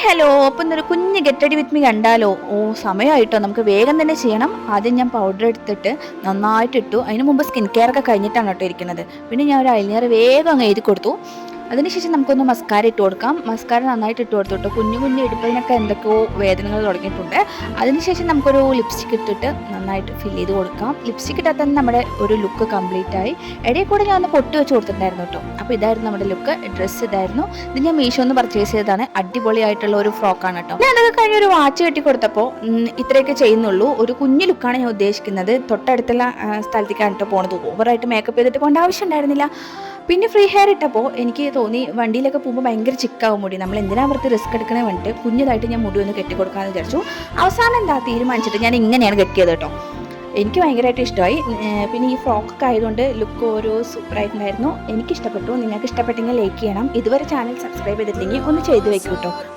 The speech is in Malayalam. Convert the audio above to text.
ഹലോ, അപ്പം ഇന്നൊരു കുഞ്ഞ് ഗെറ്റ് റെഡി വിത്ത് മീ കണ്ടാലോ? സമയമായിട്ടോ, നമുക്ക് വേഗം തന്നെ ചെയ്യണം. ആദ്യം ഞാൻ പൗഡർ എടുത്തിട്ട് നന്നായിട്ട് ഇട്ടു. അതിന് മുമ്പ് സ്കിൻ കെയർ ഒക്കെ കഴിഞ്ഞിട്ടാണ് കേട്ടോ ഇരിക്കുന്നത്. പിന്നെ ഞാൻ ഒരു ഐലൈനർ വേഗം അങ്ങ് എഴുതി കൊടുത്തു. അതിനുശേഷം നമുക്കൊന്ന് മസ്കാര ഇട്ട് കൊടുക്കാം. മസ്കാര നന്നായിട്ട് ഇട്ട് കൊടുത്തിട്ട് കുഞ്ഞു കുഞ്ഞു ഇടുപ്പിനൊക്കെ എന്തൊക്കെയോ വേദനകൾ തുടങ്ങിയിട്ടുണ്ട്. അതിനുശേഷം നമുക്കൊരു ലിപ്സ്റ്റിക് ഇട്ടിട്ട് നന്നായിട്ട് ഫില്ല് ചെയ്ത് കൊടുക്കാം. ലിപ്സ്റ്റിക് ഇട്ടാൽ തന്നെ നമ്മുടെ ഒരു ലുക്ക് കംപ്ലീറ്റ് ആയി. ഇടയിൽ കൂടെ ഞാൻ ഒന്ന് പൊട്ട് വെച്ച് കൊടുത്തിട്ടുണ്ടായിരുന്നു കേട്ടോ. അപ്പോൾ ഇതായിരുന്നു നമ്മുടെ ലുക്ക്. ഡ്രസ്സ് ഇതായിരുന്നു. ഇത് ഞാൻ മീഷോന്ന് പർച്ചേസ് ചെയ്തതാണ്. അടിപൊളിയായിട്ടുള്ള ഒരു ഫ്രോക്കാണ് കേട്ടോ. ഞാൻ അതൊക്കെ കഴിഞ്ഞ് ഒരു വാച്ച് കെട്ടി കൊടുത്തപ്പോൾ ഇത്രയൊക്കെ ചെയ്യുന്നുള്ളൂ. ഒരു കുഞ്ഞു ലുക്കാണ് ഞാൻ ഉദ്ദേശിക്കുന്നത്. തൊട്ടടുത്തുള്ള സ്ഥലത്തേക്കാണ് കേട്ടോ പോണത്. ഓവറായിട്ട് മേക്കപ്പ് ചെയ്തിട്ട് പോകേണ്ട ആവശ്യം ഉണ്ടായിരുന്നില്ല. പിന്നെ ഫ്രീ ഹെയർ ഇട്ടപ്പോൾ എനിക്ക് തോന്നി വണ്ടിയിലൊക്കെ പോകുമ്പോൾ ഭയങ്കര ചിക്കാവും മുടി. നമ്മൾ എന്തിനാ അവർക്ക് റിസ്ക് എടുക്കണേ വേണ്ടിയിട്ട് കുഞ്ഞതായിട്ട് ഞാൻ മുടി ഒന്ന് കെട്ടിക്കൊടുക്കാമെന്ന് വിചാരിച്ചു. അവസാനം എന്താ തീരുമാനിച്ചിട്ട് ഞാൻ ഇങ്ങനെയാണ് കെട്ടിയത് കേട്ടോ. എനിക്ക് ഭയങ്കരമായിട്ട് ഇഷ്ടമായി. പിന്നെ ഈ ഫ്രോക്കൊക്കെ ആയതുകൊണ്ട് ലുക്ക് ഒരു സൂപ്പറായിട്ടുണ്ടായിരുന്നു. എനിക്കിഷ്ടപ്പെട്ടു. നിങ്ങൾക്ക് ഇഷ്ടപ്പെട്ടെങ്കിൽ ലൈക്ക് ചെയ്യണം. ഇതുവരെ ചാനൽ സബ്സ്ക്രൈബ് ചെയ്തിട്ടില്ലെങ്കിൽ ഒന്ന് ചെയ്ത് വെക്കൂ കേട്ടോ.